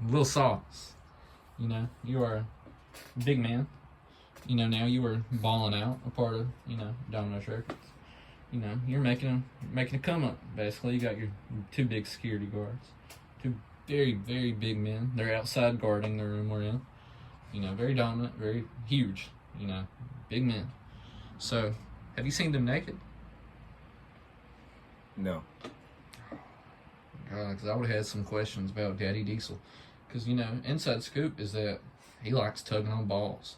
Lil Sauce, you know, you are a big man. You know, now you are balling out, a part of, you know, Domino's Records. You know, you're making a come up, basically. You got your two big security guards. Two very, very big men. They're outside guarding the room we're in. You know, very dominant, very huge, you know, big men. So, have you seen them naked? No. Because I would have had some questions about Daddy Diesel. Because, you know, inside scoop is that he likes tugging on balls.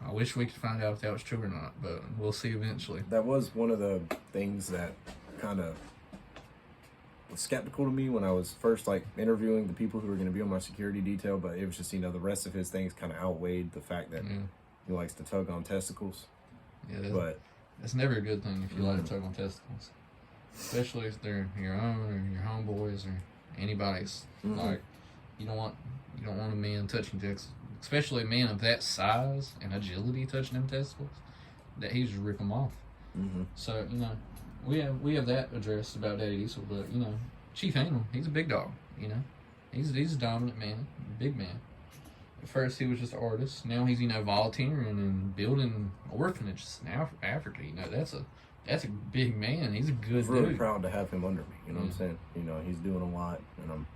I wish we could find out if that was true or not, but we'll see eventually. That was one of the things that kind of was skeptical to me when I was first like interviewing the people who were going to be on my security detail, but it was just, you know, the rest of his things kind of outweighed the fact that he likes to tug on testicles. Yeah, that's never a good thing if you like to tug on testicles. Especially if they're your own or your homeboys or anybody's. Like, you don't want a man touching testicles, especially a man of that size and agility touching them testicles. That he just rip them off. So, you know, we have that addressed about Daddy Diesel, but, you know, Chief Anal, he's a big dog. You know, he's a dominant man, big man. At first he was just an artist. Now he's, you know, volunteering and building orphanages in Africa. You know, that's a big man. He's a good dude. I'm really proud to have him under me. You know what I'm saying? You know, he's doing a lot, and I'm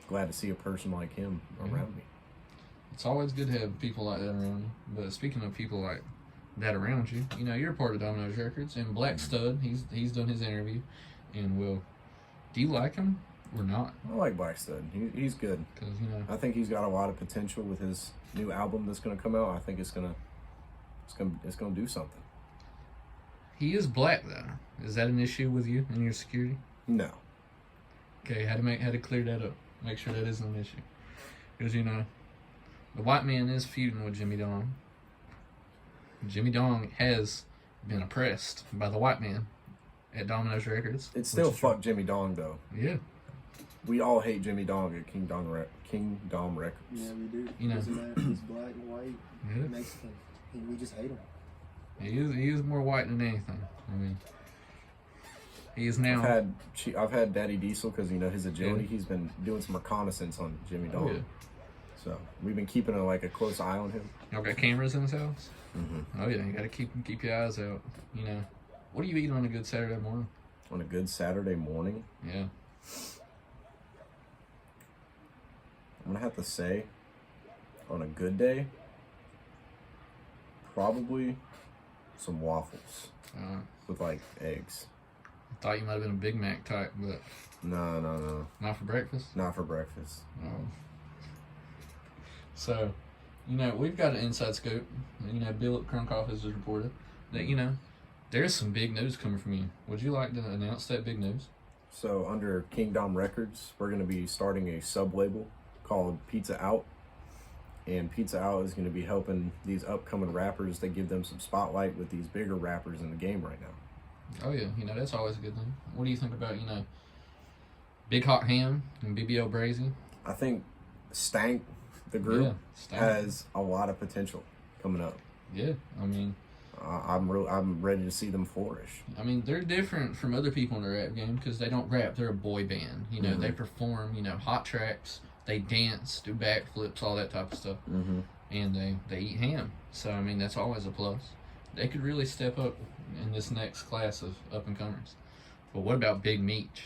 glad to see a person like him around me. It's always good to have people like that around you. But speaking of people like that around you, you know, you're a part of Domino's Records, and Black Stud, he's done his interview, and do you like him or not? I like Black Stud. He's good. 'Cause, you know, I think he's got a lot of potential with his new album that's going to come out. I think it's gonna do something. he is black though. Is that an issue with you and your security? No. Okay, how to clear that up. Make sure that isn't an issue. Because, you know, the white man is feuding with Jimmy Dong. Jimmy Dong has been oppressed by the white man at Domino's Records. It's still fuck Jimmy Dong though. Yeah. We all hate Jimmy Dong at King Dom Records. Yeah, we do. You know, Doesn't matter if he's black and white, Yeah. Mexican. We just hate him. He is more white than anything. I mean, he is now. I've had Daddy Diesel because, you know, his agility. He's been doing some reconnaissance on Jimmy Dong. Yeah. So we've been keeping a close eye on him. Y'all got cameras in his house? Oh yeah, you gotta keep your eyes out. You know, what do you eat on a good Saturday morning? On a good Saturday morning, Yeah. I'm gonna have to say, on a good day, probably some waffles with like eggs. I thought you might have been a Big Mac type, but No. not for breakfast. Not for breakfast. Oh. So, you know, we've got an inside scoop. You know, Bill Krunkoff has just reported that, you know, there's some big news coming from you. Would you like to announce that big news? So under Kingdom Records, we're gonna be starting a sub-label called Pizza Out. And Pizza Out is going to be helping these upcoming rappers to give them some spotlight with these bigger rappers in the game right now. Oh yeah, you know, that's always a good thing. What do you think about, you know, Big Hot Ham and BBL Brazy? I think Stank, the group, Stank. has a lot of potential coming up. Yeah, I mean, I'm ready to see them flourish. I mean, they're different from other people in the rap game because they don't rap. They're a boy band. You know, they perform, you know, hot tracks. They dance, do backflips, all that type of stuff. And they eat ham. So, I mean, that's always a plus. They could really step up in this next class of up-and-comers. But what about Big Meech?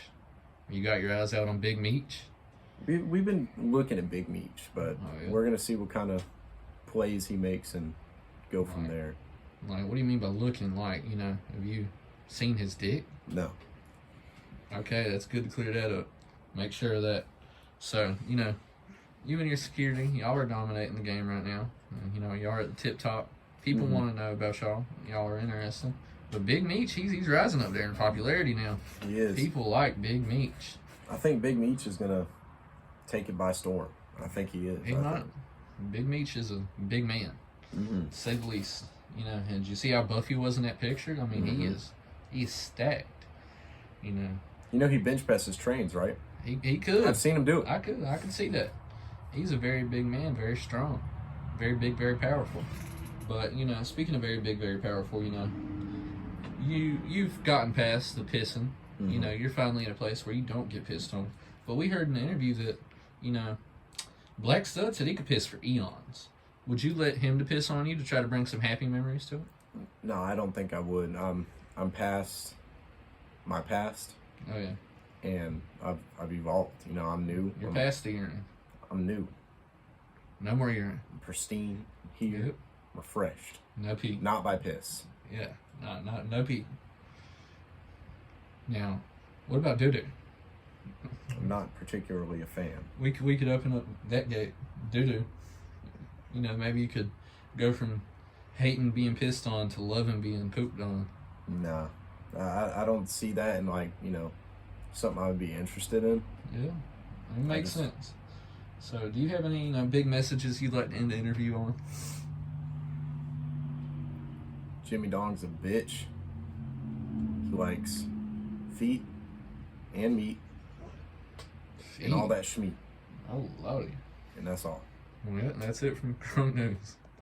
You got your eyes out on Big Meech? We've been looking at Big Meech, but we're going to see what kind of plays he makes and go from there. Like, what do you mean by looking? Like, you know, have you seen his dick? No. Okay, that's good to clear that up. Make sure of that. So, you know, you and your security, y'all are dominating the game right now. You know, y'all are at the tip top. People want to know about y'all. Y'all are interested. But Big Meech, he's rising up there in popularity now. He is. People like Big Meech. I think Big Meech is going to take it by storm. I think he is. He might. Big Meech is a big man, to say the least. You know, and did you see how buff he was in that picture? I mean, he is stacked. You know. He bench presses trains, right? He could. I've seen him do it. I could see that. He's a very big man, very strong, very big, very powerful. But, you know, speaking of very big, very powerful, you know, you've gotten past the pissing. You know, you're finally in a place where you don't get pissed on. But we heard in an interview that, you know, Black Stud said he could piss for eons. Would you let him to piss on you to try to bring some happy memories to it? No, I don't think I would. I'm past my past, Oh yeah, and I've evolved. You know, I'm new. you're past the urine. I'm new. No more urine. I'm pristine, here, Yep. refreshed. No pee. Not by piss. Yeah, no pee. Now, what about doo doo? I'm not particularly a fan. We could open up that gate, doo doo. You know, maybe you could go from hating being pissed on to loving being pooped on. Nah, I don't see that in, like, you know, something I would be interested in. Yeah, it makes sense. So, do you have any big messages you'd like to end the interview on? Jimmy Dong's a bitch. He likes feet and meat and all that schmeat, Oh, lordy. and that's all. Well, that's it from Crunk News.